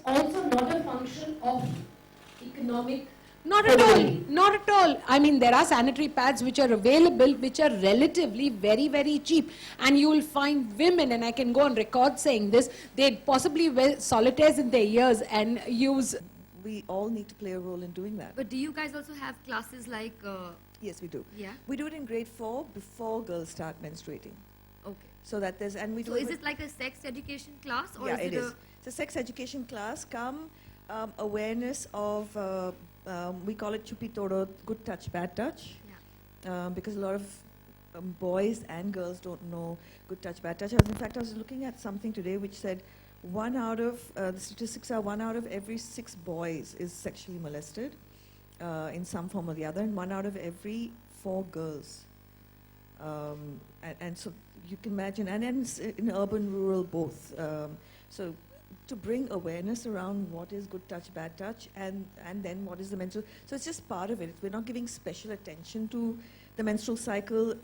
also not a function of economic. Not at all, not at all. I mean, there are sanitary pads which are available, which are relatively very, very cheap. And you will find women, and I can go on record saying this, they possibly wear solitaires in their ears and use... We all need to play a role in doing that. But do you guys also have classes like... Yes, we do. Yeah? We do it in grade 4 before girls start menstruating. Okay. So that there's, and we do So is it like a sex education class? Or yeah, is it is. It's a sex education class, come awareness of, we call it chupi todo, good touch, bad touch. Yeah. Because a lot of boys and girls don't know good touch, bad touch. In fact, I was looking at something today which said the statistics are 1 out of every 6 boys is sexually molested in some form or the other, and 1 out of every 4 girls. And so you can imagine, and in urban, rural, both. So to bring awareness around what is good touch, bad touch, and then what is the menstrual. So it's just part of it. We're not giving special attention to the menstrual cycle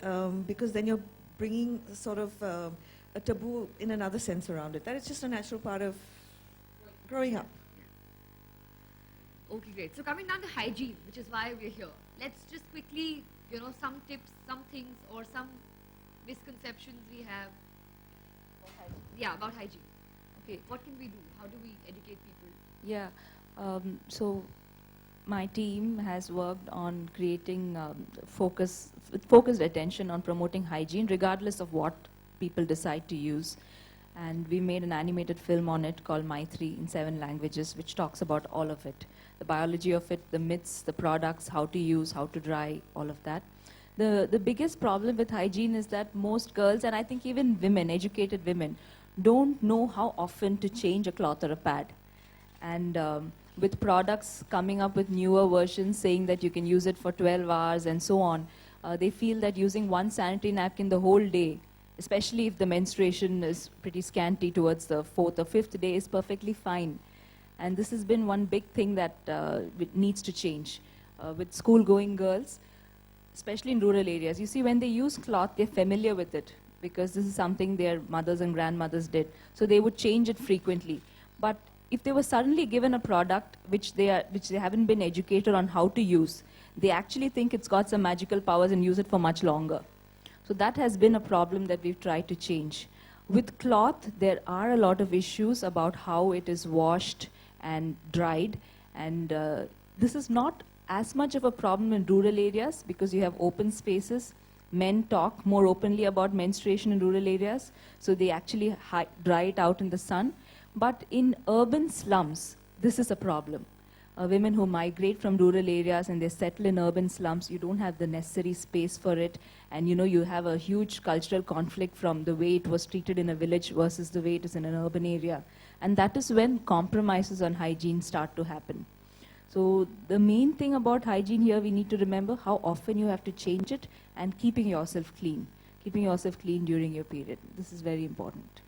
because then you're bringing sort of a taboo in another sense around it. That is just a natural part of growing up. Okay, great. So coming down to hygiene, which is why we're here. Let's just quickly, some tips, some things, or some misconceptions we have. Yeah, about hygiene. Okay, what can we do? How do we educate people? Yeah, so my team has worked on creating focused attention on promoting hygiene, regardless of what people decide to use. And we made an animated film on it called My 3 in 7 languages, which talks about all of it. The biology of it, the myths, the products, how to use, how to dry, all of that. The biggest problem with hygiene is that most girls, and I think even women, educated women, don't know how often to change a cloth or a pad. And with products coming up with newer versions saying that you can use it for 12 hours and so on, they feel that using one sanitary napkin the whole day, especially if the menstruation is pretty scanty towards the 4th or 5th day, is perfectly fine. And this has been one big thing that needs to change. With school-going girls, especially in rural areas, you see when they use cloth, they're familiar with it because this is something their mothers and grandmothers did. So they would change it frequently. But if they were suddenly given a product which they haven't been educated on how to use, they actually think it's got some magical powers and use it for much longer. So that has been a problem that we've tried to change. With cloth, there are a lot of issues about how it is washed and dried. And this is not as much of a problem in rural areas because you have open spaces. Men talk more openly about menstruation in rural areas, so they actually dry it out in the sun. But in urban slums, this is a problem. Women who migrate from rural areas and they settle in urban slums, you don't have the necessary space for it. And you have a huge cultural conflict from the way it was treated in a village versus the way it is in an urban area. And that is when compromises on hygiene start to happen. So the main thing about hygiene here, we need to remember how often you have to change it and keeping yourself clean during your period. This is very important.